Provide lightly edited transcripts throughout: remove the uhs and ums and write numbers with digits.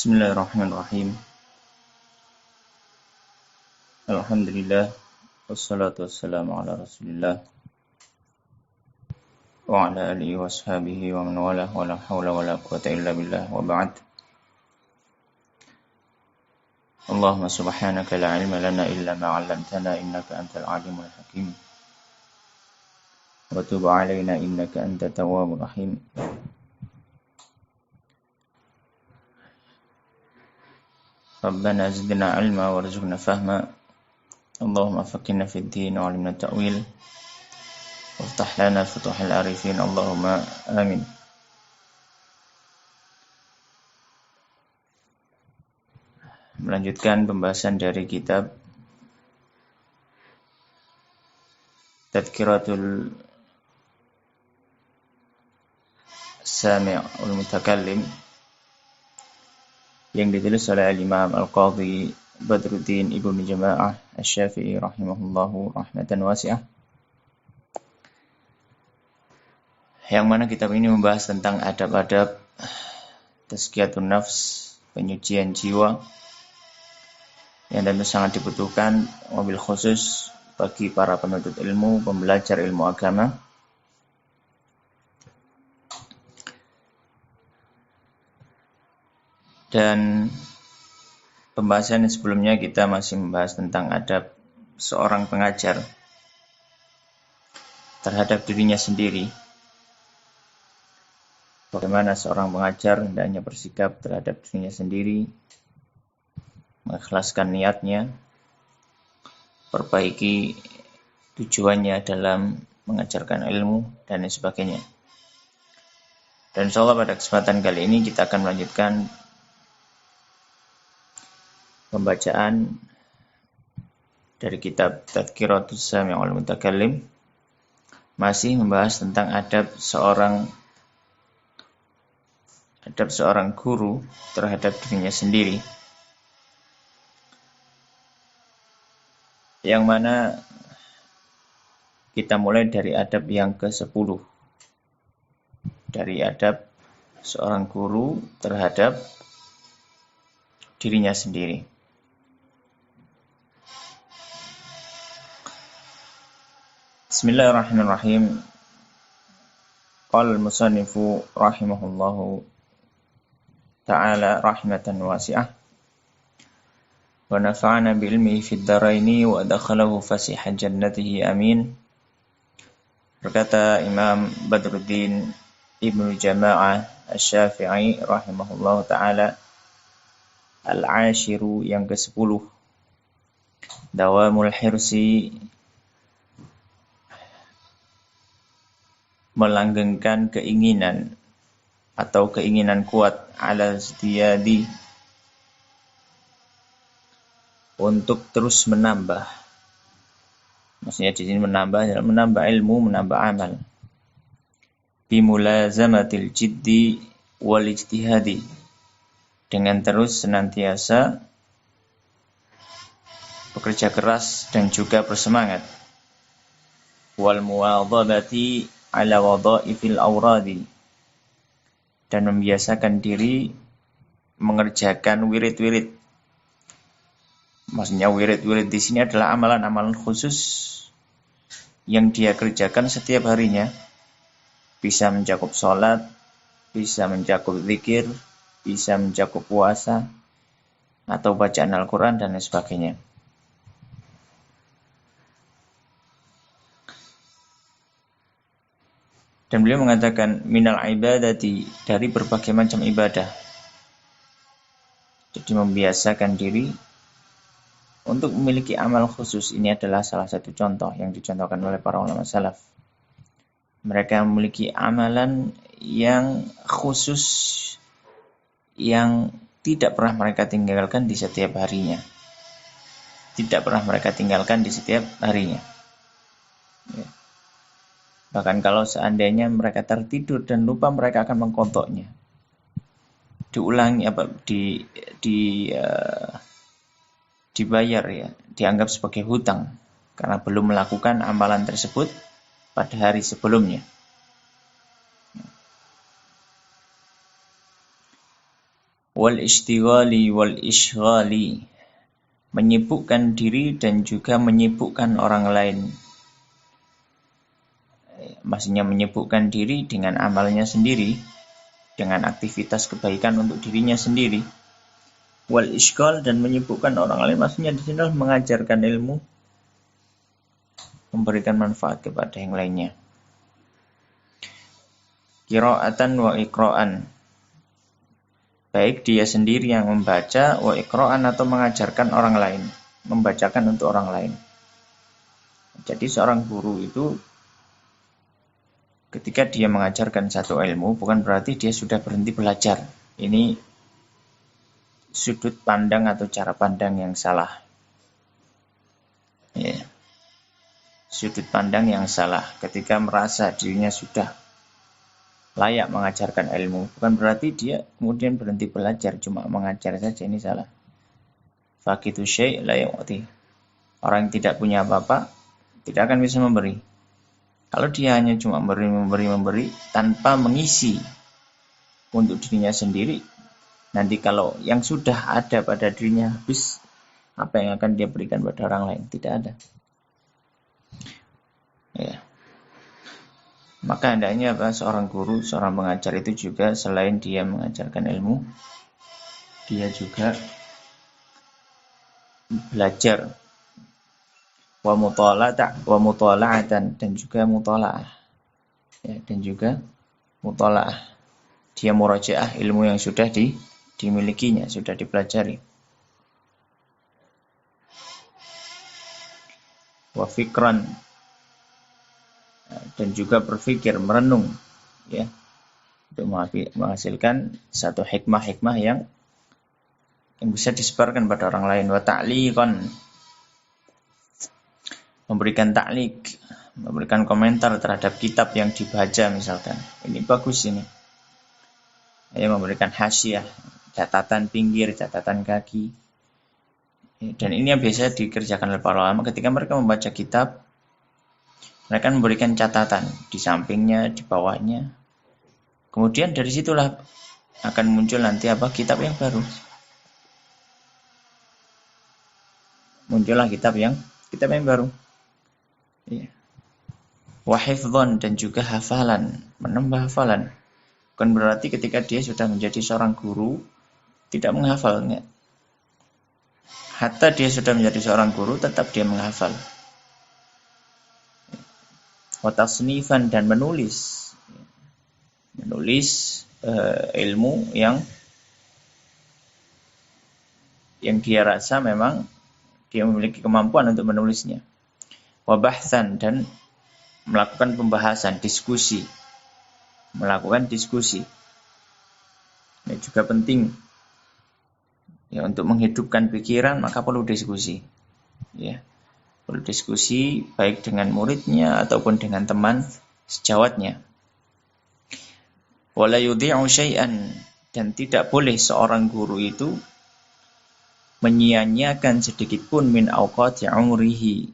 Bismillahirrahmanirrahim. Alhamdulillah. Wassalatu wassalamu ala rasulillah. Wa ala alihi wa ashabihi wa man wala wa la hawla wa la quwata illa billah wa ba'd. Allahumma subhanaka la ilma lana illa ma 'allamtana innaka antal alimul hakim. Wa tub 'alaina innaka antat tawwabur rahim. Rabbana zidna 'ilma warzuqna fahma. Allahumma faqihna fid din wa 'allimna ta'wil. Waftah lana futuhal arifin. Allahumma amin. Melanjutkan pembahasan dari kitab Tadhkiratul Sami' wal Mutakallim yang ditulis oleh Imam Al-Qadhi Badruddin Ibnu Jama'ah Asy-Syafi'i rahimahullahu rahmatan wasi'ah, yang mana kitab ini membahas tentang adab-adab tazkiyatun nafs, penyucian jiwa, yang tentu sangat dibutuhkan wabil khusus bagi para penuntut ilmu, pembelajar ilmu agama. Dan pembahasan sebelumnya kita masih membahas tentang adab seorang pengajar terhadap dirinya sendiri. Bagaimana seorang pengajar hendaknya bersikap terhadap dirinya sendiri, mengikhlaskan niatnya, perbaiki tujuannya dalam mengajarkan ilmu, dan lain sebagainya. Dan insyaallah pada kesempatan kali ini kita akan melanjutkan pembacaan dari kitab Tadhkiratus Sami' wal Mutakallim, masih membahas tentang adab seorang guru terhadap dirinya sendiri, yang mana kita mulai dari adab yang ke-10, dari adab seorang guru terhadap dirinya sendiri. Bismillahirrahmanirrahim. Qala al-musannifu rahimahullahu ta'ala rahmatan wasi'ah wa nafa'ana bi'ilmihi fid dharaini wa adkhalahu fasiha jannatihi amin. Berkata Imam Badruddin Ibnu Jama'ah Asy-Syafi'i rahimahullahu ta'ala, al-ashiru yang ke-10, dawamul hirsi, melanggengkan keinginan atau keinginan kuat, ala ziyadi, untuk terus menambah. Maksudnya di sini menambah ilmu, menambah amal. Bimulazamatil jiddi wal ijtihadi, dengan terus senantiasa bekerja keras dan juga bersemangat. Wal muwadhabati ala wadhaifil awradi, dan membiasakan diri mengerjakan wirid-wirid. Maksudnya wirid-wirid di sini adalah amalan-amalan khusus yang dia kerjakan setiap harinya. Bisa mencakup sholat, bisa mencakup zikir, bisa mencakup puasa, atau bacaan Al-Quran, dan lain sebagainya. Dan beliau mengatakan minal ibadati, dari berbagai macam ibadah. Jadi membiasakan diri untuk memiliki amal khusus. Ini adalah salah satu contoh yang dicontohkan oleh para ulama salaf. Mereka memiliki amalan yang khusus yang tidak pernah mereka tinggalkan di setiap harinya. Tidak pernah mereka tinggalkan di setiap harinya. Ya. Bahkan kalau seandainya mereka tertidur dan lupa, mereka akan mengkodoknya. Diulangi dibayar, ya, dianggap sebagai hutang karena belum melakukan amalan tersebut pada hari sebelumnya. wal ishtighali wal ishghali, menyibukkan diri dan juga menyibukkan orang lain. Maksudnya menyibukkan diri dengan amalnya sendiri, dengan aktivitas kebaikan untuk dirinya sendiri. Wal ishghal, dan menyibukkan orang lain, maksudnya di sini mengajarkan ilmu, memberikan manfaat kepada yang lainnya. Qira'atan wa iqra'an, baik dia sendiri yang membaca, wa iqra'an, atau mengajarkan orang lain, membacakan untuk orang lain. Jadi seorang guru itu ketika dia mengajarkan satu ilmu, bukan berarti dia sudah berhenti belajar. Ini sudut pandang atau cara pandang yang salah. Ya. Sudut pandang yang salah ketika merasa dirinya sudah layak mengajarkan ilmu, bukan berarti dia kemudian berhenti belajar, cuma mengajar saja. Ini salah. Faqidu syai' la yu'ti. Orang yang tidak punya apa-apa tidak akan bisa memberi. Kalau dia hanya cuma memberi tanpa mengisi untuk dirinya sendiri, nanti kalau yang sudah ada pada dirinya habis, apa yang akan dia berikan pada orang lain? Tidak ada. Ya. Maka hendaknya seorang guru, seorang pengajar itu juga selain dia mengajarkan ilmu, dia juga belajar wa mutala'atan, dan juga mutala'ah. Ya, dan juga mutala'ah. Dia murajaah ilmu yang sudah dimilikinya, sudah dipelajari. Wa fikran, dan juga berpikir, merenung, ya, untuk menghasilkan satu hikmah-hikmah yang bisa disebarkan pada orang lain. Wa ta'liqan, memberikan ta'liq, memberikan komentar terhadap kitab yang dibaca misalkan. Ini bagus ini. Ya, memberikan hasyiah, catatan pinggir, catatan kaki. Dan ini yang biasa dikerjakan oleh para ulama ketika mereka membaca kitab. Mereka memberikan catatan di sampingnya, di bawahnya. Kemudian dari situlah akan muncul nanti kitab yang baru. Muncullah kitab yang baru. Ya. Wa hifdzan, dan juga hafalan, menambah hafalan. Bukan berarti ketika dia sudah menjadi seorang guru tidak menghafalnya. Hatta dia sudah menjadi seorang guru tetap dia menghafal. Wa tasnifan, dan menulis ilmu yang dia rasa memang dia memiliki kemampuan untuk menulisnya. Wa bahtsan, dan melakukan pembahasan, melakukan diskusi. Ini juga penting. Ya, untuk menghidupkan pikiran maka perlu diskusi. Ya. Perlu diskusi baik dengan muridnya ataupun dengan teman sejawatnya. Wala yudhi'u syai'an, dan tidak boleh seorang guru itu menyia-nyiakan sedikit pun min awqati umrihi,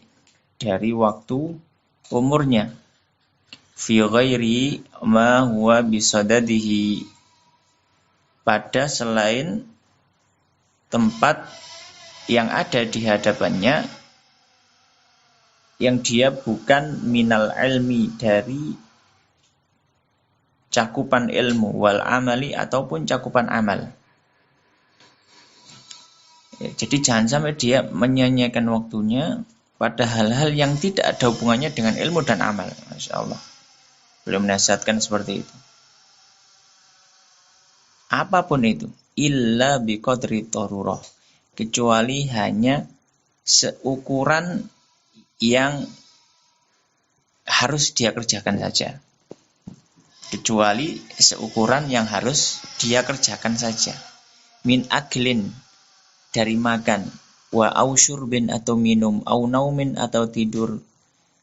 dari waktu umurnya, fi ghairi ma huwa bisadadihi, pada selain tempat yang ada di hadapannya yang dia bukan minal ilmi, dari cakupan ilmu, wal amali, ataupun cakupan amal. Ya, jadi jangan sampai dia menyia-nyiakan waktunya pada hal-hal yang tidak ada hubungannya dengan ilmu dan amal. Masya Allah. Beliau menasihatkan seperti itu. Apapun itu, illa biqadri darurah, kecuali hanya seukuran yang harus dia kerjakan saja. Kecuali seukuran yang harus dia kerjakan saja. Min aklin, dari makan, wa au syurbin, atau minum, au naumin, atau tidur,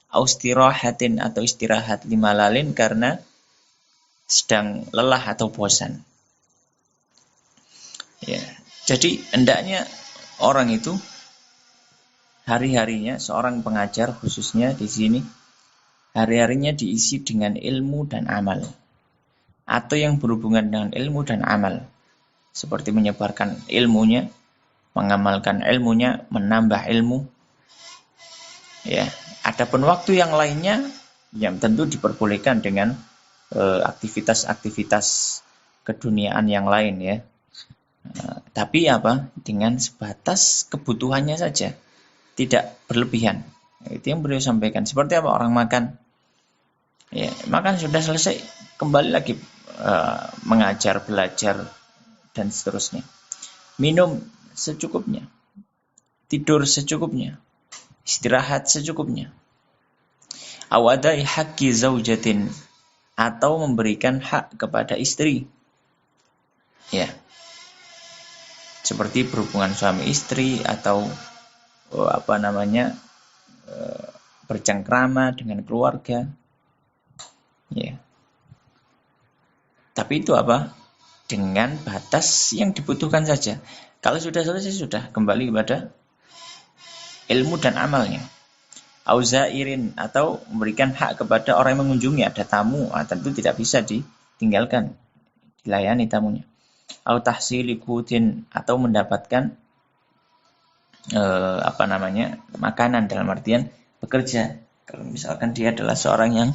au istirahatin, atau istirahat, limalalin, karena sedang lelah atau bosan. Ya, jadi hendaknya orang itu hari-harinya, seorang pengajar khususnya di sini, hari-harinya diisi dengan ilmu dan amal, atau yang berhubungan dengan ilmu dan amal. seperti menyebarkan ilmunya, mengamalkan ilmunya, menambah ilmu. Ya, adapun waktu yang lainnya yang tentu diperbolehkan dengan aktivitas-aktivitas keduniaan yang lain ya. Tapi apa? Dengan sebatas kebutuhannya saja, tidak berlebihan. Itu yang beliau sampaikan. Seperti apa orang makan? Ya, makan sudah selesai, kembali lagi mengajar, belajar dan seterusnya. Minum secukupnya, tidur secukupnya, istirahat secukupnya. Awadai haqqi zaujatin, atau memberikan hak kepada istri. Ya. Seperti berhubungan suami istri atau bercengkrama dengan keluarga. Ya. Tapi itu apa? Dengan batas yang dibutuhkan saja. Kalau sudah selesai, sudah kembali kepada ilmu dan amalnya. Auzairin, atau memberikan hak kepada orang yang mengunjungi, ada tamu, tentu tidak bisa ditinggalkan, dilayani tamunya. Au tahsili qutin, atau mendapatkan makanan, dalam artian bekerja. Kalau misalkan dia adalah seorang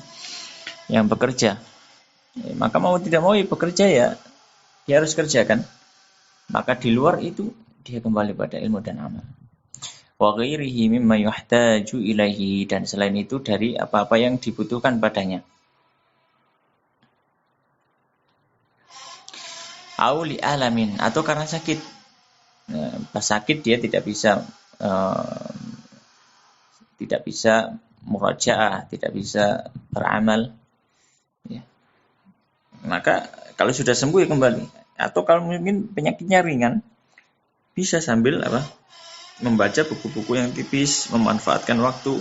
yang bekerja, maka mau tidak mau bekerja ya, dia harus kerjakan. Maka di luar itu dia kembali pada ilmu dan amal. Wa ghairihi mimma yuhtaju ilaihi, dan selain itu dari apa-apa yang dibutuhkan padanya. Au li alamin, atau karena sakit. Pas sakit dia tidak bisa murajaah, tidak bisa beramal. Ya. Maka kalau sudah sembuh ya kembali. Atau kalau mungkin penyakitnya ringan, bisa sambil membaca buku-buku yang tipis, memanfaatkan waktu,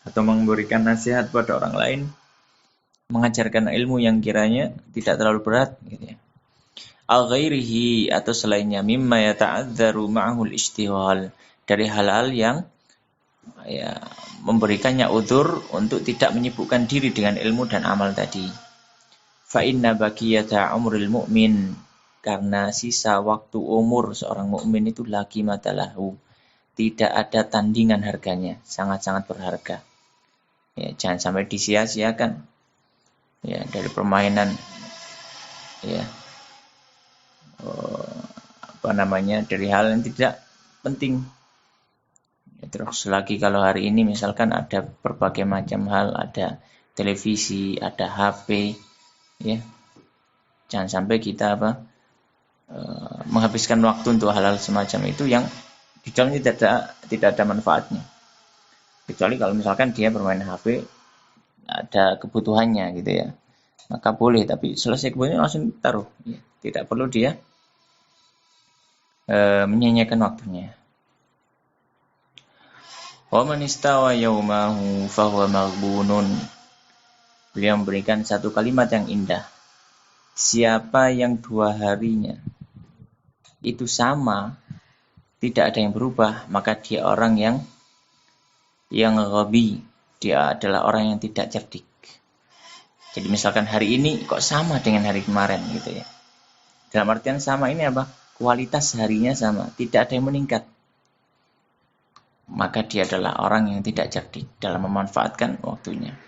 atau memberikan nasihat pada orang lain, mengajarkan ilmu yang kiranya tidak terlalu berat, gitu ya. Al-ghairihi, atau selainnya, mimma yata'adzaru ma'ahul ishtighal, dari hal-hal yang memberikannya udzur untuk tidak menyibukkan diri dengan ilmu dan amal tadi. Fa inna baqiyata umril mu'min, karena sisa waktu umur seorang mukmin itu lagi matalahu, tidak ada tandingan harganya, sangat-sangat berharga. Ya, jangan sampai disia-siakan. Ya, dari permainan, ya, dari hal yang tidak penting. Ya, terus lagi kalau hari ini misalkan ada berbagai macam hal, ada televisi, ada HP, ya, jangan sampai kita menghabiskan waktu untuk hal-hal semacam itu yang di dalamnya tidak ada manfaatnya. Kecuali kalau misalkan dia bermain HP ada kebutuhannya gitu ya, maka boleh, tapi selesai kebutuhannya langsung taruh, ya. Tidak perlu dia menyanyiakan waktunya. Wa man istawa yaumahu fahuwa maghbunun. Beliau memberikan satu kalimat yang indah. Siapa yang 2 harinya itu sama, tidak ada yang berubah, maka dia orang yang ghabi, dia adalah orang yang tidak cerdik. Jadi misalkan hari ini kok sama dengan hari kemarin gitu ya. Dalam artian sama ini apa? Kualitas harinya sama, tidak ada yang meningkat. Maka dia adalah orang yang tidak cerdik dalam memanfaatkan waktunya.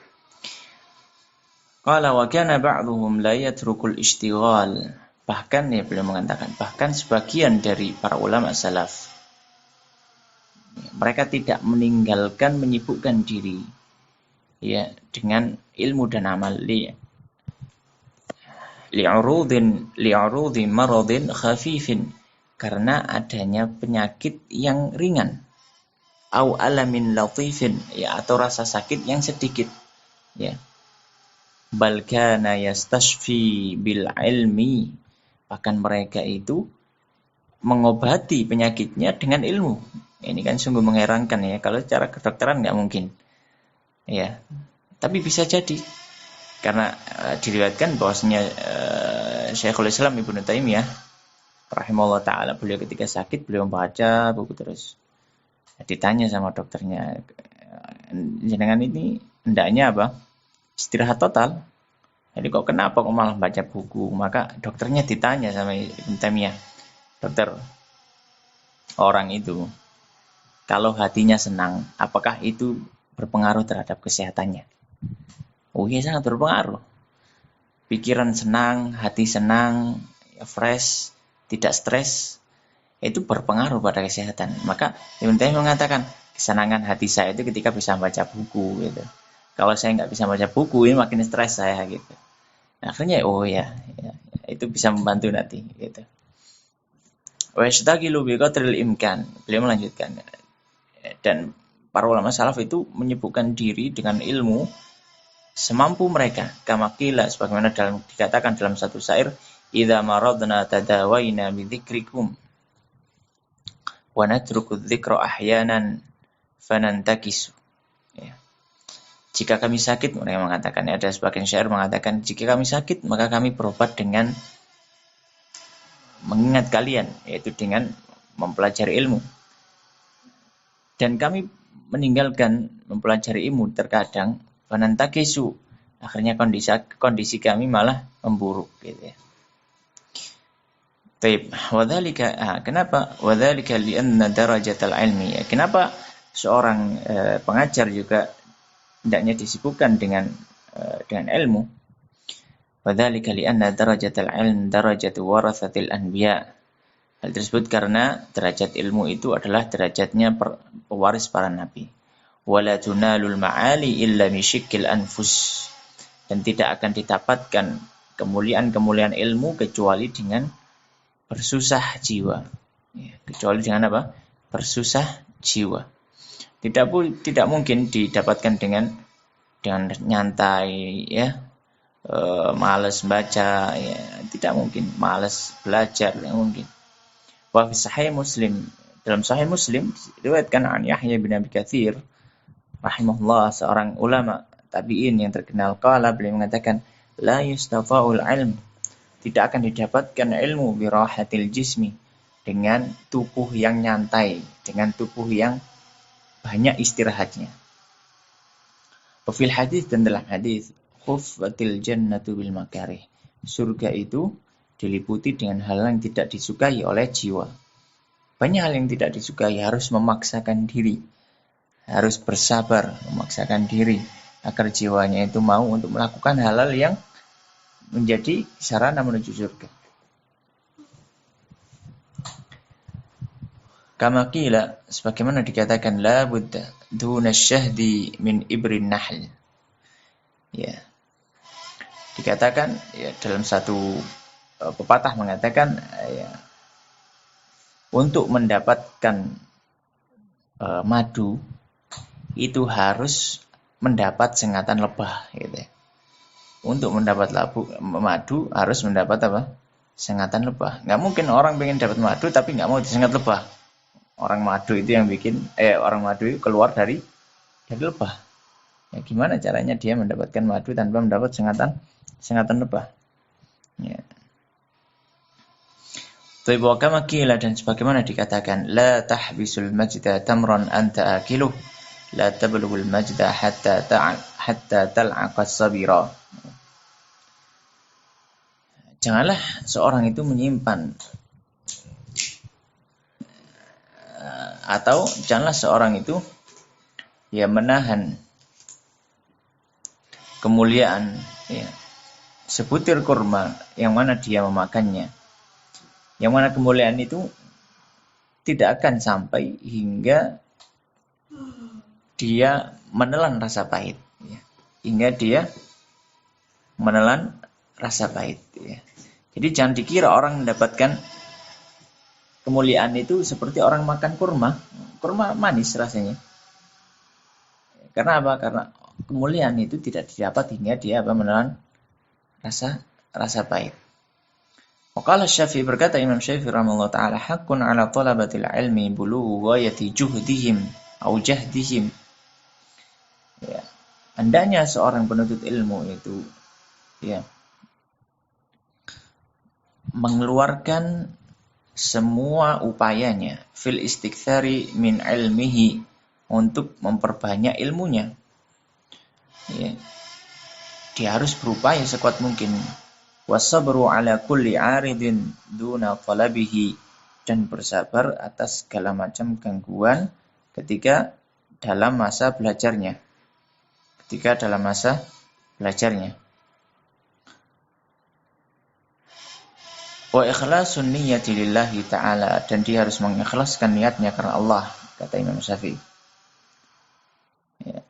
Qala wa kana ba'dhum la yatrukul ishtighal. Bahkan ya beliau mengatakan, bahkan sebagian dari para ulama salaf, mereka tidak meninggalkan, menyibukkan diri ya dengan ilmu dan amal, li'urudin maradin khafifin, karena adanya penyakit yang ringan, au alamin latifin, ya, atau rasa sakit yang sedikit, ya. Bal kana yastashfi bil ilmi, bahkan mereka itu mengobati penyakitnya dengan ilmu. Ini kan sungguh mengherankan ya, kalau secara kedokteran nggak mungkin. Ya, tapi bisa jadi karena diriwayatkan bahwasanya Syekhul Islam Ibnu Taimiyah rahimahullah taala, beliau ketika sakit beliau membaca buku terus. Ditanya sama dokternya, jenengan ini hendaknya apa? Istirahat total Jadi kok kenapa kok malah baca buku? Maka dokternya ditanya sama Ibn Taimiyah, dokter, orang itu kalau hatinya senang, apakah itu berpengaruh terhadap kesehatannya? Oh iya, sangat berpengaruh. Pikiran senang, hati senang, fresh, tidak stres, itu berpengaruh pada kesehatan. Maka Ibn Taimiyah mengatakan, kesenangan hati saya itu ketika bisa baca buku gitu. Kalau saya nggak bisa baca buku, ini makin stres saya gitu. Akhirnya oh ya, itu bisa membantu nanti gitu. Wa yashtagilu bi qadril imkan. Beliau melanjutkan, dan para ulama salaf itu menyibukkan diri dengan ilmu semampu mereka. Kama qila, sebagaimana dikatakan dalam satu syair, idza maradna tadawaina bi dzikrikum wa natruku dzikra ahyanan fanantakisu. Ya. Jika kami sakit, mereka mengatakan, ada sebagian syair mengatakan, jika kami sakit maka kami berobat dengan mengingat kalian, yaitu dengan mempelajari ilmu. Dan kami meninggalkan mempelajari ilmu terkadang, fanantakisu, akhirnya kondisi kami malah memburuk gitu ya. Baik, kenapa? Wadzalika li'anna darajatal ilmi. Kenapa seorang pengajar juga hendaknya disibukkan dengan ilmu? Wadzalika li'anna darajatal ilm darajatu waratsatil anbiya. Hal tersebut karena derajat ilmu itu adalah derajatnya pewaris para nabi. Wala tunalul ma'ali illa misyikkil anfus. Dan tidak akan didapatkan kemuliaan-kemuliaan ilmu kecuali dengan bersusah jiwa. Ya, kecuali dengan apa? Bersusah jiwa. Tidak mungkin didapatkan dengan nyantai, ya, malas baca, ya, tidak mungkin. Malas belajar, tidak mungkin. Wa fi Sahih Muslim, dalam Sahih Muslim diriwayatkan an Yahya bin Abi Katsir rahimahullah, seorang ulama tabi'in yang terkenal, qala, beliau mengatakan, la yustafa'ul ilm, tidak akan didapatkan ilmu birahatil jismi, dengan tubuh yang nyantai, dengan tubuh yang banyak istirahatnya. Fil hadis, dan dalam hadis, khuffatil jannatu bil makarih, surga itu diliputi dengan hal yang tidak disukai oleh jiwa. Banyak hal yang tidak disukai, harus memaksakan diri, harus bersabar, memaksakan diri agar jiwanya itu mau untuk melakukan hal-hal yang menjadi sarana menuju surga. Kama qila, sebagaimana dikatakan, la budda duna syahdi min ibrin nahl. Ya. Dikatakan, ya, dalam satu pepatah mengatakan, ya, untuk mendapatkan madu itu harus mendapat sengatan lebah gitu. Untuk mendapat madu harus mendapat apa? Sengatan lebah. Nggak mungkin orang pengen dapat madu tapi nggak mau disengat lebah. Orang madu itu keluar dari lebah. Ya, gimana caranya dia mendapatkan madu tanpa mendapat sengatan lebah? Ya. Wa kama qila, dan sebagaimana dikatakan, la tahbisul majda tamran anta akiluh, la tablughul majda hatta tal'aqa sabira. Janganlah seorang itu menyimpan, atau janganlah seorang itu ya menahan kemuliaan, ya, sebutir kurma yang mana dia memakannya, yang mana kemuliaan itu tidak akan sampai hingga dia menelan rasa pahit, ya. Hingga dia menelan rasa pahit, ya. Jadi jangan dikira orang mendapatkan kemuliaan itu seperti orang makan kurma manis rasanya. Karena apa? Karena kemuliaan itu tidak didapat hingga dia menelan rasa pahit. Waqala Syafi'i, berkata Imam Syafi'i rahimahullah ta'ala, haqqun ala talabatil ilmi bulughu ghayati juhdihim au jahdihim. Ya. Hendaknya seorang penuntut ilmu itu, ya, mengeluarkan semua upayanya fil istiktsari min ilmihi, untuk memperbanyak ilmunya. Ya. dia harus berupaya sekuat mungkin. Wasabru ala kulli aridin duna talabihi, dan bersabar atas segala macam gangguan ketika dalam masa belajarnya. Wa ikhlasun niyyati lillahi ta'ala, dan dia harus mengikhlaskan niatnya karena Allah, kata Imam Syafi'i. Ya.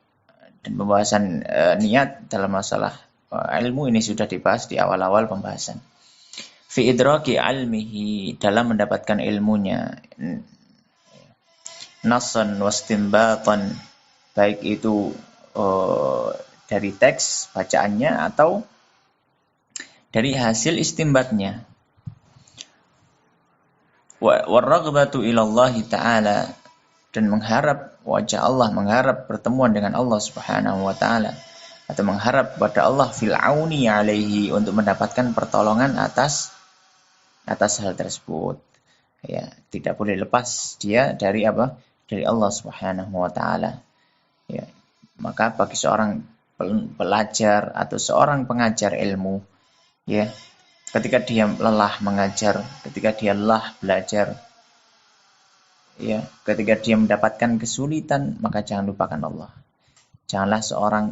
Dan pembahasan niat dalam masalah ilmu ini sudah dibahas di awal-awal pembahasan. Fi idraki ilmihi, dalam mendapatkan ilmunya. Nassan wastinbatan, baik itu dari teks bacaannya atau dari hasil istinbatnya. Warraghbatu ilallahi ta'ala, dan mengharap wajah Allah, mengharap pertemuan dengan Allah Subhanahu wa taala, atau mengharap pada Allah fil auni alaihi, untuk mendapatkan pertolongan atas hal tersebut. Ya, tidak boleh lepas dia dari apa? Dari Allah Subhanahu wa taala. Ya. Maka bagi seorang pelajar atau seorang pengajar ilmu, ya, ketika dia lelah mengajar, ketika dia lelah belajar, ya, ketika dia mendapatkan kesulitan, maka jangan lupakan Allah. Janganlah seorang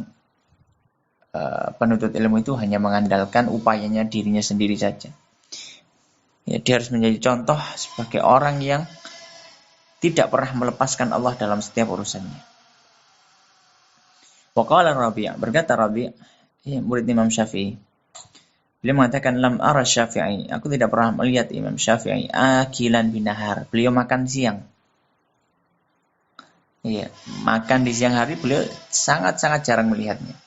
penuntut ilmu itu hanya mengandalkan upayanya dirinya sendiri saja. Ya, dia harus menjadi contoh sebagai orang yang tidak pernah melepaskan Allah dalam setiap urusannya. Waqala Rabi', berkata Rabi', murid Imam Syafi'i. Beliau mengatakan, lam ara Syafi'i, aku tidak pernah melihat Imam Syafi'i akilan binahar. Beliau makan siang. Iya, makan di siang hari beliau sangat-sangat jarang melihatnya.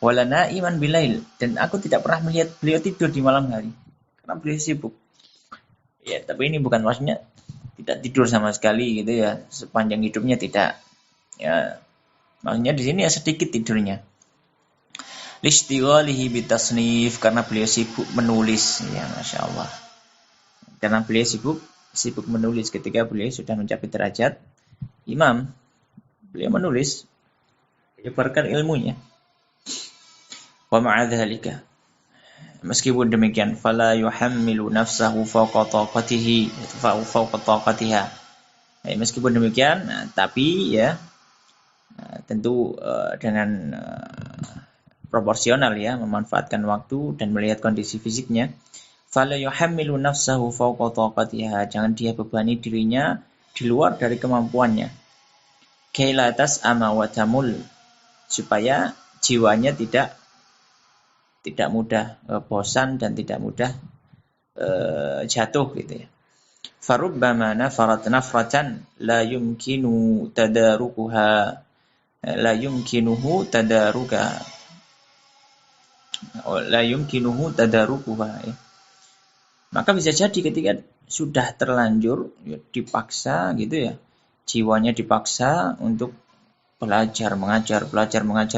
Wala na'iman bilail, dan aku tidak pernah melihat beliau tidur di malam hari karena beliau sibuk. Ya, tapi ini bukan maksudnya tidak tidur sama sekali gitu ya, sepanjang hidupnya tidak. Ya, maksudnya di sini ya sedikit tidurnya. Listighalihi bitasnif, karena beliau sibuk menulis. Ya, Masya Allah. Karena beliau sibuk menulis. Ketika beliau sudah mencapai derajat imam, beliau menulis, menyebarkan ilmunya. Wa ma'adzalika, meskipun demikian, fala yuhammilu nafsahu fawqa taqatiha. Meskipun demikian, tapi ya tentu dengan proporsional ya, memanfaatkan waktu dan melihat kondisi fisiknya. Fala yuhammilu nafsahu fawqa taqatiha, jangan dia bebani dirinya di luar dari kemampuannya. Kailatas ama wa tamul, supaya jiwanya tidak mudah bosan dan tidak mudah jatuh gitu ya. Farubbama nafarat nafratan la yumkinuhu tadaruka, ya. Maka bisa jadi ketika sudah terlanjur ya, dipaksa gitu ya, jiwanya dipaksa untuk belajar mengajar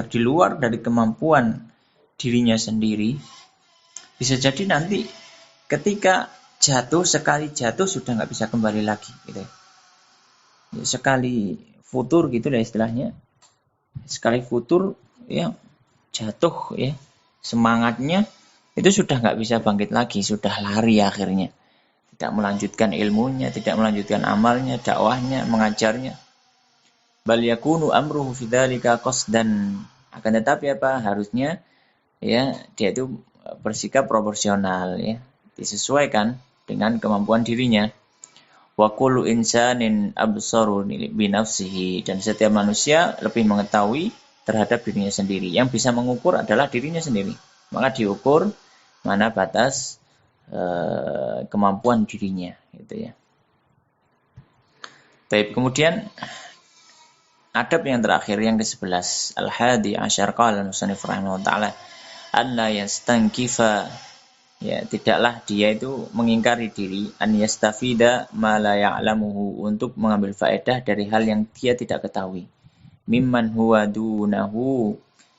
di luar dari kemampuan dirinya sendiri, bisa jadi nanti ketika sekali jatuh sudah nggak bisa kembali lagi gitu ya. Sekali futur gitu lah istilahnya, sekali futur ya jatuh ya, semangatnya itu sudah nggak bisa bangkit lagi, sudah lari akhirnya, tidak melanjutkan ilmunya, tidak melanjutkan amalnya, dakwahnya, mengajarnya. Bal yakunu amruhu fi dzalika qasdan, akan tetapi apa, harusnya ya dia itu bersikap proporsional ya, disesuaikan dengan kemampuan dirinya. Wa kullu insanin absaru bi nafsihi, dan setiap manusia lebih mengetahui terhadap dirinya sendiri. Yang bisa mengukur adalah dirinya sendiri. Maka diukur mana batas kemampuan dirinya gitu ya. Baik, kemudian adab yang terakhir yang ke-11, al-hadi asyar, qala al-musannif rahimahullah taala, anna yastankifa, ya tidaklah dia itu mengingkari diri, an yastafida ma la ya'lamuhu, untuk mengambil faedah dari hal yang dia tidak ketahui, mimman huwa dunahu,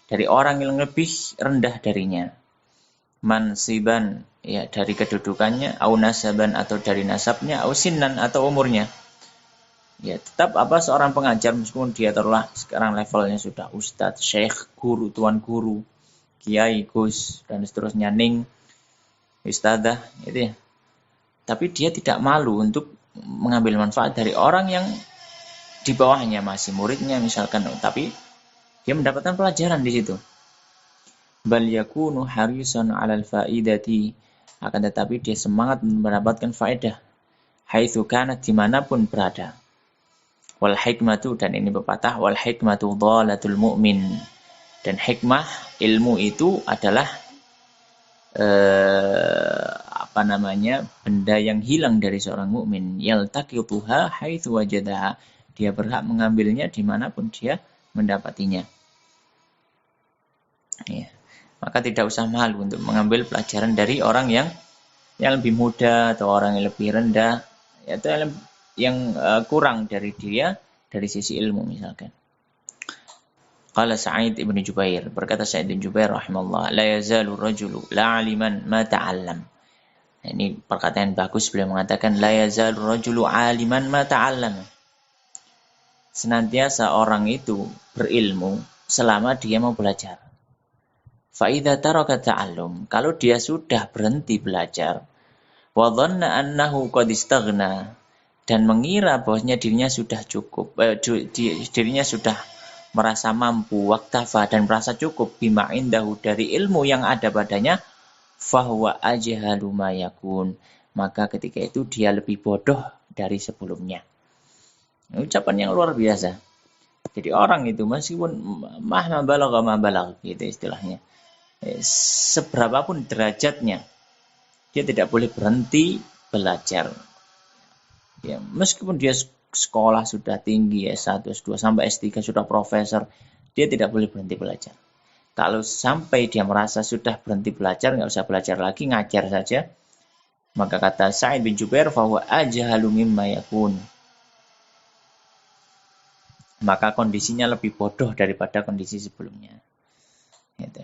dari orang yang lebih rendah darinya, mansiban, ya dari kedudukannya, au nasaban, atau dari nasabnya, au sinnan, atau umurnya. Ya tetap seorang pengajar, meskipun dia telah sekarang levelnya sudah ustadz, syekh, guru, tuan guru, kiai, gus, dan seterusnya, ning, ustadzah, itu ya. Tapi dia tidak malu untuk mengambil manfaat dari orang yang di bawahnya, masih muridnya misalkan, tapi dia mendapatkan pelajaran di situ. Bal yakunu harisan 'alal faidati, akan tetapi dia semangat mendapatkan faedah. Haitsu kanat, dimanapun berada. Wal hikmatu, dan ini pepatah, wal hikmatu dhalatul mu'min, dan hikmah, ilmu itu adalah benda yang hilang dari seorang mukmin. Yaltaqituha haitsu wajadaha, dia berhak mengambilnya dimanapun dia mendapatinya. Ya. Maka tidak usah malu untuk mengambil pelajaran dari orang yang lebih muda atau orang yang lebih rendah, atau yang kurang dari dia dari sisi ilmu misalkan. Qala Sa'id ibn Jubair, berkata Sa'id ibn Jubair rahimahullah, la yazalu rajulu la'aliman ma ta'allam. Ini perkataan bagus, beliau mengatakan la yazalu rajulu 'aliman ma ta'allam. Senantiasa orang itu berilmu selama dia mau belajar. Fa idza taraka ta'allum, kalau dia sudah berhenti belajar, wa dhanna annahu qad istaghna, dan mengira bahwasanya dirinya sudah cukup, dirinya sudah merasa mampu, waktafa, dan merasa cukup, bima indahu, dari ilmu yang ada padanya, fahuwa ajhalu ma yakun, maka ketika itu dia lebih bodoh dari sebelumnya. Ucapan yang luar biasa. Jadi orang itu meskipun mahma balagha gitu istilahnya, seberapapun derajatnya, dia tidak boleh berhenti belajar. Ya, meskipun dia sekolah sudah tinggi, S1, S2, sampai S3, sudah profesor, dia tidak boleh berhenti belajar. Kalau sampai dia merasa sudah berhenti belajar, nggak usah belajar lagi, ngajar saja, maka kata Sa'id bin Jubair, fahuwa ajhalu mimma yakun, maka kondisinya lebih bodoh daripada kondisi sebelumnya. Gitu.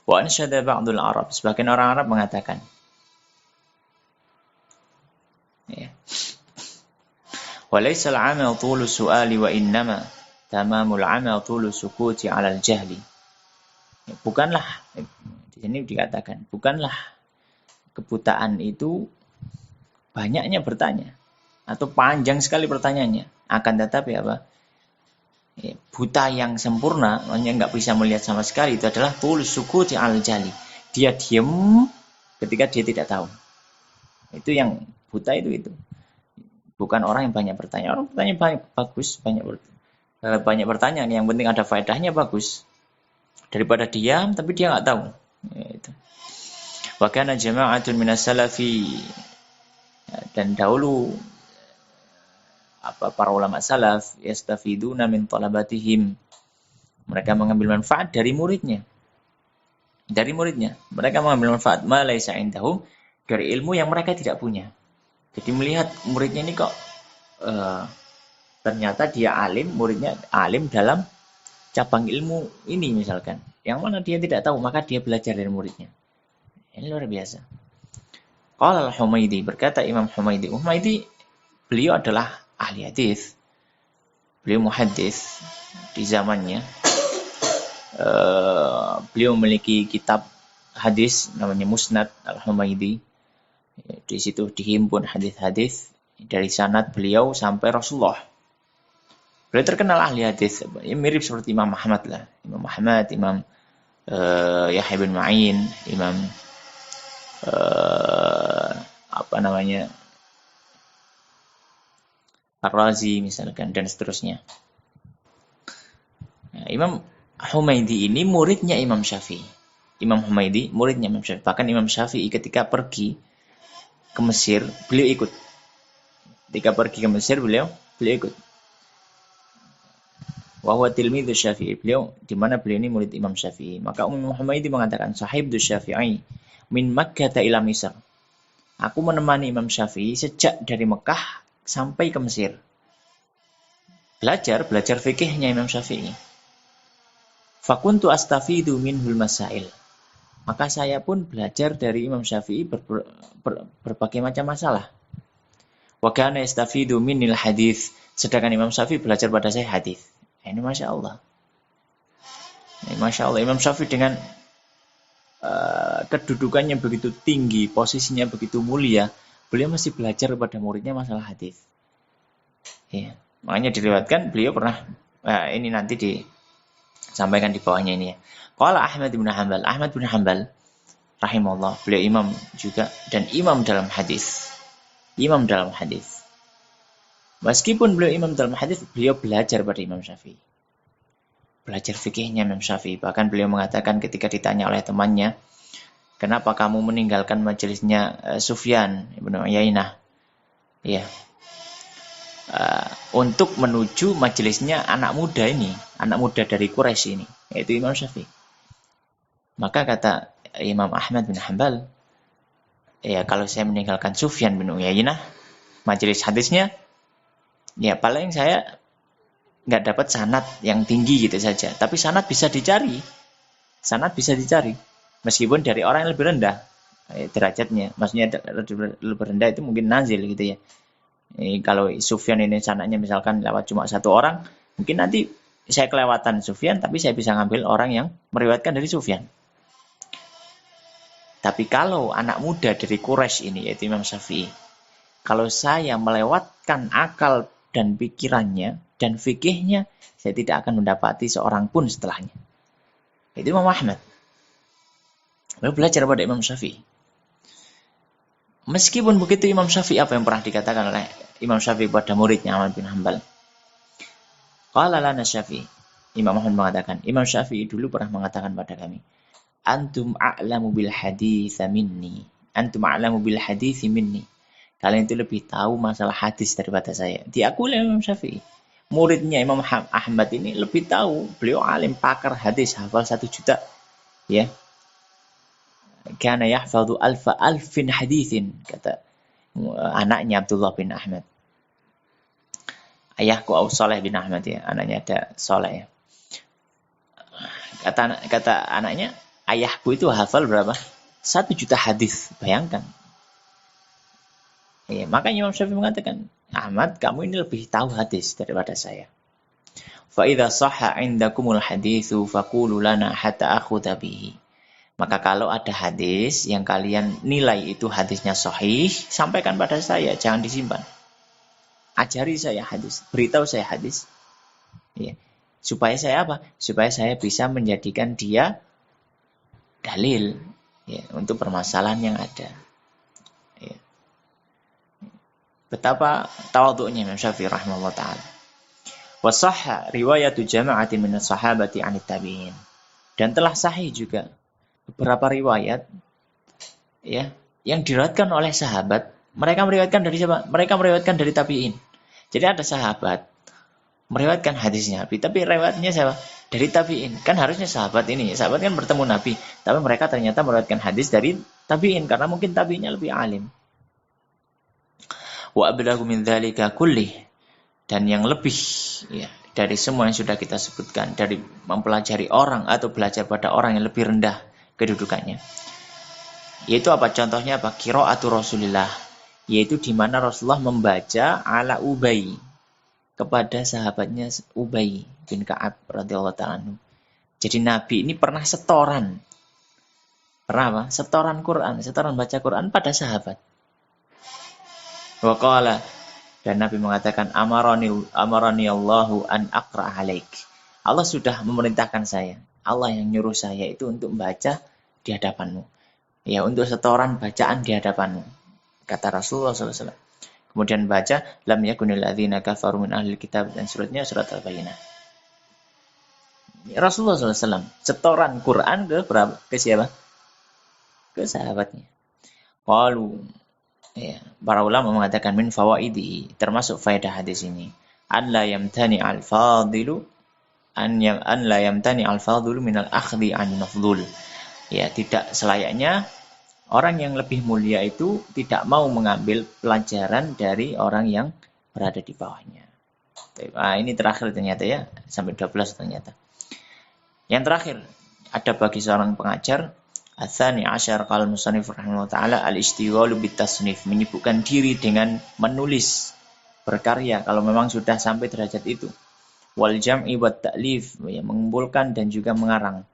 Wa ansyada ba'dul Arab, sebagian orang Arab mengatakan, ya, walaysa al-'amal thulu su'ali wa innama tamamul 'amal thulu sukuti 'alal jahli. Ya, bukanlah, di sini dikatakan, bukanlah kebutaan itu banyaknya bertanya atau panjang sekali pertanyaannya, akan tetapi apa? Ya, buta yang sempurna, maksudnya nggak bisa melihat sama sekali, itu adalah thulu sukuti 'alal jahli. Dia diam ketika dia tidak tahu. Itu yang buta itu. Bukan orang yang banyak bertanya. Orang bertanya banyak, bagus, banyak bertanya. Yang penting ada faedahnya, bagus. Daripada diam tapi dia nggak tahu. Itu. Wa kana jama'atun minas salafi, dan dahulu para ulama salaf yastafiduna min talabatihim, mereka mengambil manfaat dari muridnya. Mereka mengambil manfaat ma laisa indahum, dari ilmu yang mereka tidak punya. Jadi melihat muridnya ini kok ternyata dia alim, muridnya alim dalam cabang ilmu ini misalkan, yang mana dia tidak tahu, maka dia belajar dari muridnya. Ini luar biasa. Qala al-Humaidi, berkata Imam Humaidi, beliau adalah ahli hadis, beliau muhaddis di zamannya. Beliau memiliki kitab hadis namanya Musnad al-Humaidi. Di situ dihimpun hadis-hadis dari sanad beliau sampai Rasulullah. Beliau terkenal ahli hadis, mirip seperti Imam Ahmad lah. Imam Ahmad, Imam Yahya bin Ma'in, Imam Ar-Razi misalkan, dan seterusnya. Nah, Imam Humaidi ini muridnya Imam Syafi'i. Imam Humaidi muridnya Imam Syafi'i. Bahkan Imam Syafi'i ketika pergi ke Mesir, beliau ikut. Ketika pergi ke Mesir, beliau ikut. Wa huwa tilmidzu Syafi'i, beliau di mana beliau ini murid Imam Syafi'i. Maka Imam Humaidi mengatakan, sahibdu Syafi'i min Makkah ila Misr. Aku menemani Imam Syafi'i sejak dari Mekah sampai ke Mesir. Belajar fikihnya Imam Syafi'i. Fakuntu astafidu minhul masail. Maka saya pun belajar dari Imam Syafi'i berbagai macam masalah. Wa kana yastafidu minil hadis. Sedangkan Imam Syafi'i belajar pada saya hadis. Ini Masya Allah. Masya Allah, Imam Syafi'i dengan kedudukannya begitu tinggi, posisinya begitu mulia, beliau masih belajar kepada muridnya masalah hadis. Ya. Makanya diriwayatkan beliau pernah, ini nanti disampaikan di bawahnya ini ya. Qala Ahmad bin Hanbal, Ahmad bin Hanbal rahimahullah, beliau imam juga dan imam dalam hadis. Imam dalam hadis. Meskipun beliau imam dalam hadis, beliau belajar pada Imam Syafi'i. Belajar fikihnya Imam Syafi'i. Bahkan beliau mengatakan ketika ditanya oleh temannya, kenapa kamu meninggalkan majelisnya Sufyan Ibnu Uyainah? Ya. Untuk menuju majelisnya anak muda ini, anak muda dari Quraisy ini, yaitu Imam Syafi'i. Maka kata Imam Ahmad bin Hanbal, ya kalau saya meninggalkan Sufyan bin Uyainah, majelis hadisnya, ya paling saya nggak dapat sanad yang tinggi gitu saja. Tapi sanad bisa dicari. Sanad bisa dicari. Meskipun dari orang yang lebih rendah derajatnya. Maksudnya lebih rendah itu mungkin nazil gitu ya. Kalau Sufyan ini sanadnya misalkan lewat cuma satu orang, mungkin nanti saya kelewatan Sufyan, tapi saya bisa ngambil orang yang meriwayatkan dari Sufyan. Tapi kalau anak muda dari Quraisy ini, yaitu Imam Syafi'i, kalau saya melewatkan akal dan pikirannya dan fikihnya, saya tidak akan mendapati seorang pun setelahnya. Itu Imam Ahmad. Lalu belajar pada Imam Syafi'i. Meskipun begitu Imam Syafi'i, apa yang pernah dikatakan oleh Imam Syafi'i pada muridnya Ahmad bin Hanbal? Qala lana Syafi'i. Imam Ahmad mengatakan, Imam Syafi'i dulu pernah mengatakan pada kami, Antum a'lamu bil hadits minni. Antum a'lamu bil hadits minni. Kalian itu lebih tahu masalah hadis daripada saya. Diakui oleh Imam Syafi'i. Muridnya Imam Ahmad ini lebih tahu. Beliau alim pakar hadis, hafal 1 juta. Ya. Kana yahfadhu alfin hadithin, kata anaknya Abdullah bin Ahmad. Ayahku Saleh bin Ahmad ya, anaknya ada Saleh ya. Kata anaknya, ayahku itu hafal berapa? 1 juta hadis, bayangkan. Ya, makanya Imam Syafi'i mengatakan, Ahmad, kamu ini lebih tahu hadis daripada saya. Fa idza sahha 'indakumul haditsu faqulu lana hatta akhudha bihi. Maka kalau ada hadis yang kalian nilai itu hadisnya sahih, sampaikan pada saya, jangan disimpan. Ajari saya hadis, beritahu saya hadis. Ya. Supaya saya apa? Supaya saya bisa menjadikan dia dalil ya, untuk permasalahan yang ada. Ya. Betapa tawadhu'nya Imam Syafi'i rahimahullah ta'ala. Wa sahha riwayatu jama'atin minas sahabati 'anit tabi'in. Dan telah sahih juga beberapa riwayat ya yang diriwayatkan oleh sahabat. Mereka meriwayatkan dari siapa? Mereka meriwayatkan dari tabi'in. Jadi ada sahabat meriwayatkan hadisnya Nabi, tapi riwayatnya siapa? Dari tabi'in. Kan harusnya sahabat kan bertemu Nabi, tapi mereka ternyata meriwayatkan hadis dari tabi'in karena mungkin tabi'innya lebih alim. Wa ablagu min dzalika kullih, dan yang lebih ya dari semua yang sudah kita sebutkan, dari mempelajari orang atau belajar pada orang yang lebih rendah kedudukannya. Yaitu apa? Contohnya apa? Qira'atu Rasulillah, yaitu di mana Rasulullah membaca ala Ubay kepada sahabatnya Ubay bin Ka'ab radhiyallahu ta'ala anhu. Jadi Nabi ini pernah setoran. Pernah apa? Setoran Quran, setoran baca Quran pada sahabat. Wa qala, dan Nabi mengatakan amarani Allahu an aqra alaik. Allah sudah memerintahkan saya. Allah yang nyuruh saya itu untuk membaca di hadapanmu. Ya, untuk setoran bacaan di hadapanmu. Kata Rasulullah SAW. Kemudian baca lam yakunil ladzina kafaru min ahlil kitab, dan suratnya surat Al-Bayyinah. Rasulullah SAW setoran Quran ke siapa? Ke sahabatnya. Qalu, ya, para ulama mengatakan min fawaidihi, termasuk faedah hadis ini, an la yamtani al-fadilu an la yamtani al-fadilu min al-akhdhi an nafdhul. Ya, tidak selayaknya orang yang lebih mulia itu tidak mau mengambil pelajaran dari orang yang berada di bawahnya. Ini terakhir ternyata ya, sampai 12 ternyata. Yang terakhir, ada bagi seorang pengajar, Atsani asyar qala musannif rahimahullah ta'ala al-istiwalu bitasnif, menyibukkan diri dengan menulis, berkarya kalau memang sudah sampai derajat itu. wal jam'i wat ta'lif, ya, mengumpulkan dan juga mengarang.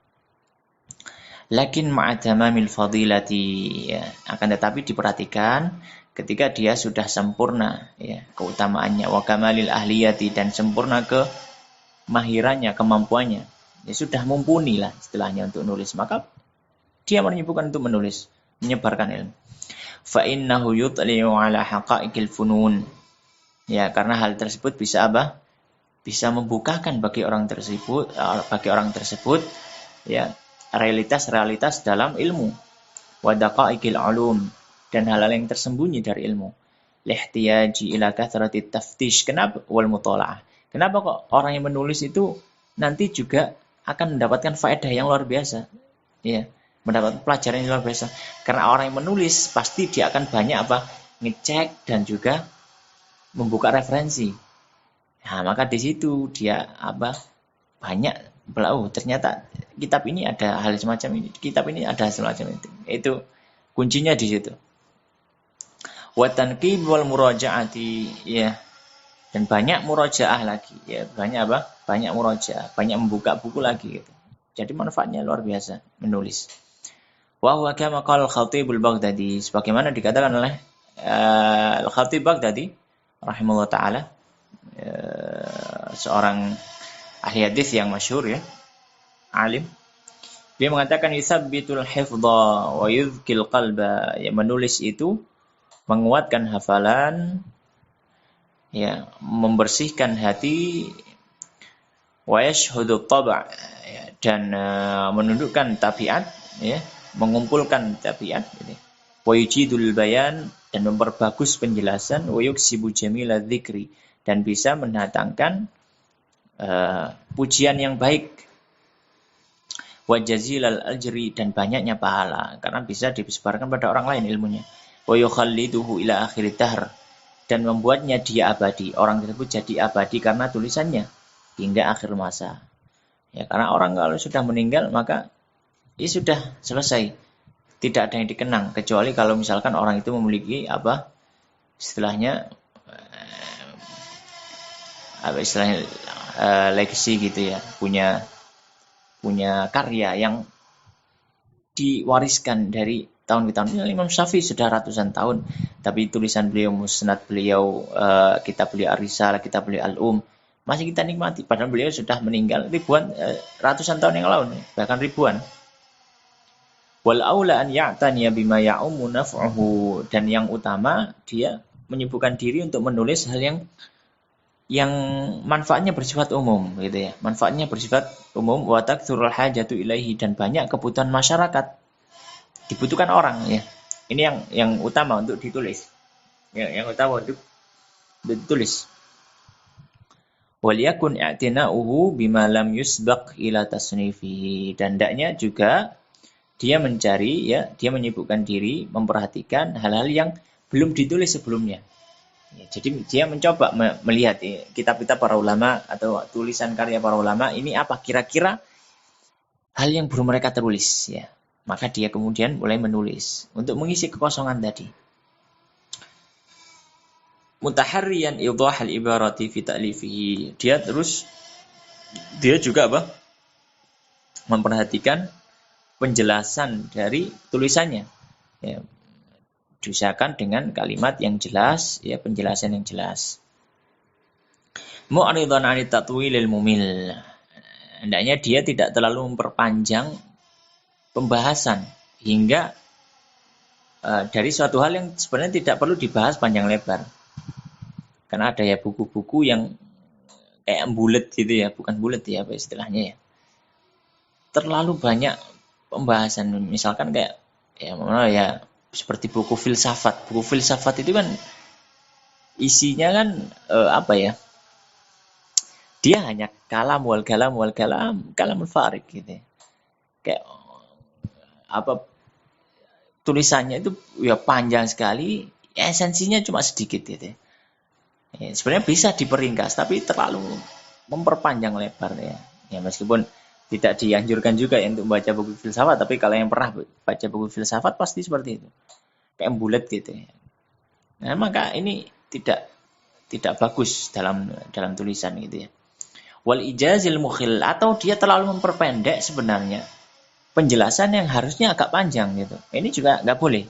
Lakin ma'adamamil fadilati, ya, akan tetapi diperhatikan ketika dia sudah sempurna, ya, keutamaannya, wa kamalil ahliyati, dan sempurna kemahirannya, kemampuannya, ya, sudah mumpuni lah istilahnya untuk nulis, maka dia menyibukkan untuk menulis, menyebarkan ilmu. Fa innahu yutli'u ala haqa'iqil funun, ya, karena hal tersebut bisa apa? Bisa membukakan bagi orang tersebut, ya, realitas-realitas dalam ilmu, wa daqa'iqil ulum, dan hal-hal yang tersembunyi dari ilmu. Lihtiyaji ila kathratit taftish, kenapa? Wal mutola'ah. Kenapa kok orang yang menulis itu nanti juga akan mendapatkan faedah yang luar biasa, ya, mendapat pelajaran yang luar biasa. Karena orang yang menulis pasti dia akan banyak apa? Ngecek dan juga membuka referensi. Nah, maka di situ dia apa? Banyak, ternyata kitab ini ada hal semacam ini, kitab ini ada semacam itu. Itu kuncinya di situ. Wa tanqib wal murajaati, ya. Dan banyak murajaah lagi, ya, banyak apa? Banyak murajaah, banyak membuka buku lagi gitu. Jadi manfaatnya luar biasa menulis. Wa huwa kama qala al-Khatib al-Baghdadi, sebagaimana dikatakan oleh Al-Khatib Baghdadi rahimahullah taala, seorang ahli hadis yang masyhur, ya, alim. Dia mengatakan yusabbitul hifdha wa yuzkil qalba, ya, menulis itu menguatkan hafalan, ya, membersihkan hati, wa yashhudu taba', ya, dan menundukkan tabiat, ya, mengumpulkan tabiat, ya, wa yujidul bayan, dan memperbagus penjelasan, wa yuksibu jamila dzikri, dan bisa mendatangkan pujian yang baik, wa jazilal ajri, dan banyaknya pahala karena bisa disebarkan pada orang lain ilmunya, wa yukhalliduhu ila akhir dahr, dan membuatnya dia abadi, orang tersebut jadi abadi karena tulisannya hingga akhir masa, ya, karena orang kalau sudah meninggal maka ya sudah selesai, tidak ada yang dikenang, kecuali kalau misalkan orang itu memiliki apa istilahnya legacy gitu, ya, punya karya yang diwariskan dari tahun ke tahun. Imam Syafi'i sudah ratusan tahun, tapi tulisan beliau, musnad beliau, kitab beliau Ar-Risalah, kitab beliau Al-Um, masih kita nikmati, padahal beliau sudah meninggal ratusan tahun yang lalu, bahkan ribuan. Wal aula an ya'taniya bima ya'ummu naf'uhu, dan yang utama dia menyibukkan diri untuk menulis hal yang manfaatnya bersifat umum, gitu, ya. Manfaatnya bersifat umum, wa takthurul hajatu ilaihi, dan banyak kebutuhan masyarakat, dibutuhkan orang, ya. Ini yang utama untuk ditulis. Yang utama untuk ditulis. Wal yakun i'tina'uhu bima lam yusbaq ila tasnifihi, dan hendaknya juga dia mencari, ya, dia menyibukkan diri memperhatikan hal-hal yang belum ditulis sebelumnya. Ya, jadi dia mencoba melihat, ya, kitab-kitab para ulama atau tulisan karya para ulama ini apa kira-kira hal yang belum mereka tulis, ya. Maka dia kemudian mulai menulis untuk mengisi kekosongan tadi. Mutaharriyan idhah al-ibarati fi ta'lifihi. Dia juga apa? Memperhatikan penjelasan dari tulisannya. Ya, diusahakan dengan kalimat yang jelas, ya, penjelasan yang jelas. Mu'ridhan 'anit tatwilil mumil. Hendaknya dia tidak terlalu memperpanjang pembahasan hingga dari suatu hal yang sebenarnya tidak perlu dibahas panjang lebar. Karena ada, ya, buku-buku yang kayak bulet gitu, ya, bukan bulet, ya, apa istilahnya, ya. Terlalu banyak pembahasan, misalkan kayak ya seperti buku filsafat. Buku filsafat itu kan isinya kan apa ya? Dia hanya kalam farik gitu. Kayak apa tulisannya itu ya panjang sekali, esensinya cuma sedikit gitu. Ya, sebenarnya bisa diperingkas tapi terlalu memperpanjang lebar, ya. Ya, meskipun tidak dianjurkan juga ya untuk membaca buku filsafat, tapi kalau yang pernah baca buku filsafat pasti seperti itu. Kayak bulat gitu, ya. Nah, maka ini tidak bagus dalam tulisan gitu, ya. Wal ijazil mukhil, atau dia terlalu memperpendek sebenarnya penjelasan yang harusnya agak panjang gitu. Ini juga nggak boleh.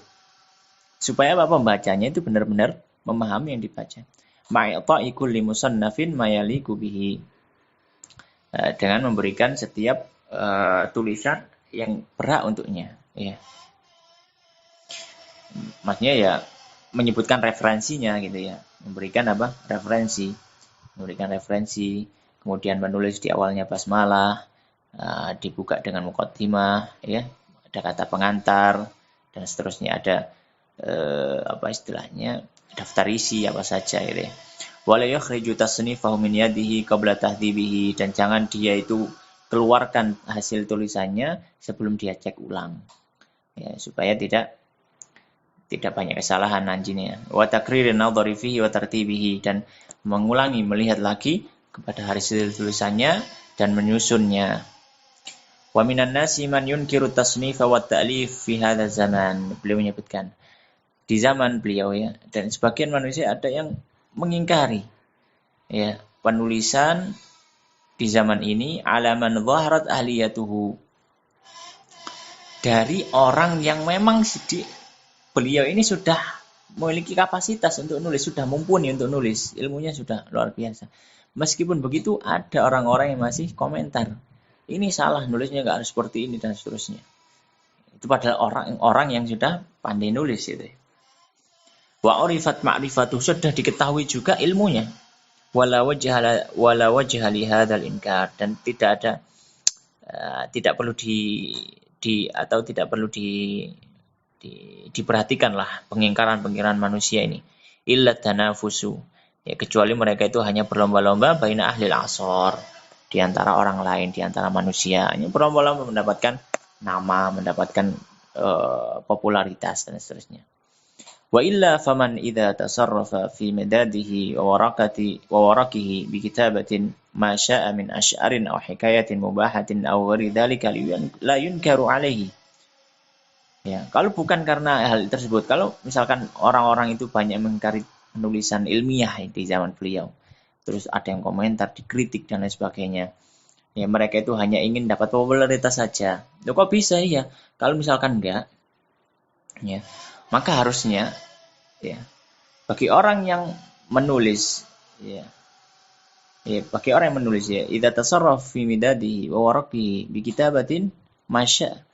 Supaya apa, pembacanya itu benar-benar memahami yang dibaca. Ma'ita'i kulli musannafin mayaliku bihi. Dengan memberikan setiap tulisan yang berhak untuknya, ya. Maksudnya ya menyebutkan referensinya gitu ya. Memberikan apa? Memberikan referensi, kemudian menulis di awalnya basmalah, dibuka dengan muqaddimah, ya. Ada kata pengantar dan seterusnya, ada apa istilahnya? Daftar isi apa saja gitu ya. Wala yukhriju tasnifahu min yadihi qabla tahdhibihi, dan jangan dia itu keluarkan hasil tulisannya sebelum dia cek ulang. Ya, supaya tidak banyak kesalahan nantinya. Wa takririn nadhari fihi wa tartibihi, dan mengulangi melihat lagi kepada hasil tulisannya dan menyusunnya. Wa minan nasi man yunkiru tasnifa wa ta'lif fi hadha zaman. Beliau menyebutkan di zaman beliau ya, dan sebagian manusia ada yang mengingkari ya penulisan di zaman ini ala man dhaharat ahliyatuhu, dari orang yang memang beliau ini sudah memiliki kapasitas untuk nulis, sudah mumpuni untuk nulis, ilmunya sudah luar biasa. Meskipun begitu ada orang-orang yang masih komentar, ini salah nulisnya, nggak harus seperti ini dan seterusnya. Itu padahal orang-orang yang sudah pandai nulis itu. Wa urifat ma'rifatuh, sudah diketahui juga ilmunya. Wala wajha li hadzal inkar, dan tidak perlu diperhatikanlah pengingkaran manusia ini. Illa tanafusu, ya, kecuali mereka itu hanya berlomba-lomba baina ahlil asor, di antara orang lain, di antara manusia, hanya berlomba-lomba mendapatkan nama, mendapatkan popularitas dan seterusnya. Wa illa faman idza tasarrafa fi madadihi wa warakihi bi kitabatin ma syaa min asy'arin aw hikayatin mubahatin aw ghairi dzalika la yunkaru alaihi. Ya, kalau bukan karena hal tersebut, kalau misalkan orang-orang itu banyak mengingkari penulisan ilmiah di zaman beliau, terus ada yang komentar, dikritik dan lain sebagainya, ya mereka itu hanya ingin dapat popularitas saja. Loh, kok bisa ya? Kalau misalkan enggak, ya, maka harusnya ya bagi orang yang menulis ya bagi orang yang menulis ya, idza tasarraf fi midadihi wa waraqihi bi kitabatin masya.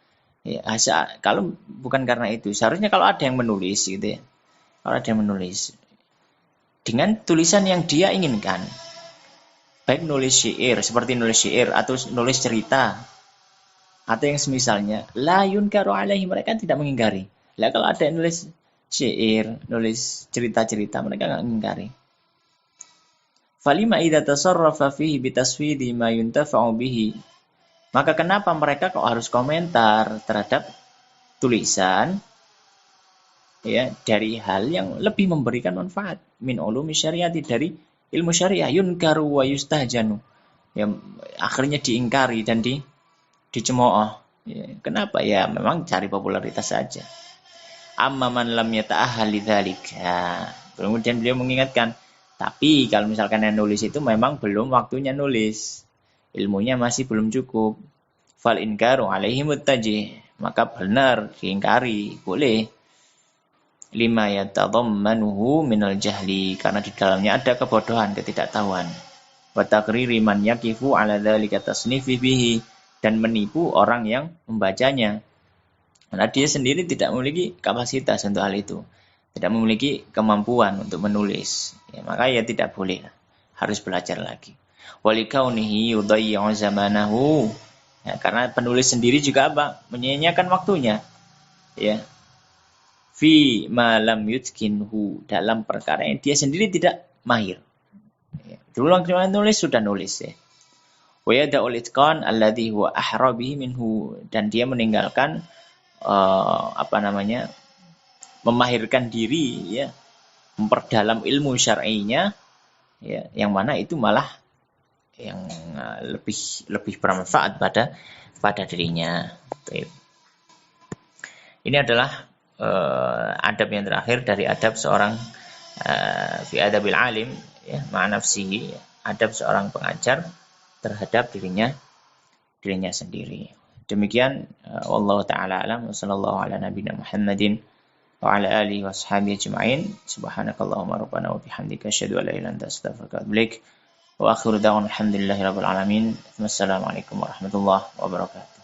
Ya, kalau bukan karena itu, seharusnya kalau ada yang menulis gitu ya, kalau ada yang menulis dengan tulisan yang dia inginkan, baik nulis syair, seperti nulis syair atau nulis cerita atau yang semisalnya, la yunkaru alaihi, mereka tidak mengingkari. Lah kalau ada yang nulis syair, nulis cerita-cerita, mereka enggak mengingkari. Falima idza tasarrafa fihi bitaswidi ma yuntafa'u bihi, maka kenapa mereka kok harus komentar terhadap tulisan ya dari hal yang lebih memberikan manfaat, min ulumi syariati, dari ilmu syariah, yunkaru wa yustahjanu, ya akhirnya diingkari dan dicemooh. Ya, kenapa? Ya memang cari popularitas saja. Amma man lam yata'ahhal lidzalik. Ya, kemudian beliau mengingatkan, tapi kalau misalkan yang nulis itu memang belum waktunya nulis, ilmunya masih belum cukup, fal inkaru alaihi muttaji, maka benar diingkari, boleh. Lima yatadammanuhu minal jahli, karena di dalamnya ada kebodohan, ketidaktahuan. Wa taqriri man yaqifu ala dzalika tasnifi bihi, dan menipu orang yang membacanya. Karena dia sendiri tidak memiliki kapasitas untuk hal itu, tidak memiliki kemampuan untuk menulis, ya, maka ya tidak boleh, harus belajar lagi. Walikaunihi yudayyi'u zamanahu, ya, karena penulis sendiri juga apa? Menyia-nyiakan waktunya, ya. Fi ma lam yutkinhu, dalam perkara yang dia sendiri tidak mahir. Ya, berulang nulis sudah nulis ya. Wa yada'ul itqan alladhi huwa ahra bihi minhu, dan dia meninggalkan memahirkan diri ya, memperdalam ilmu syar'inya ya, yang mana itu malah yang lebih bermanfaat pada dirinya. Ini adalah adab yang terakhir dari adab seorang fi adabil alim ya, ma'a nafsihi, adab seorang pengajar terhadap dirinya sendiri. Demikian wallahu taala alam wa sallallahu ala nabiyina Muhammadin wa ala alihi washabihi ajma'in. Subhanakallahumma rabbana wa bihamdika asyhadu an la ilaha illa anta astaghfiruka wa atubu ilaik. Wa akhiru da'wana alhamdulillahi rabbil alamin. Wassalamualaikum warahmatullahi wabarakatuh.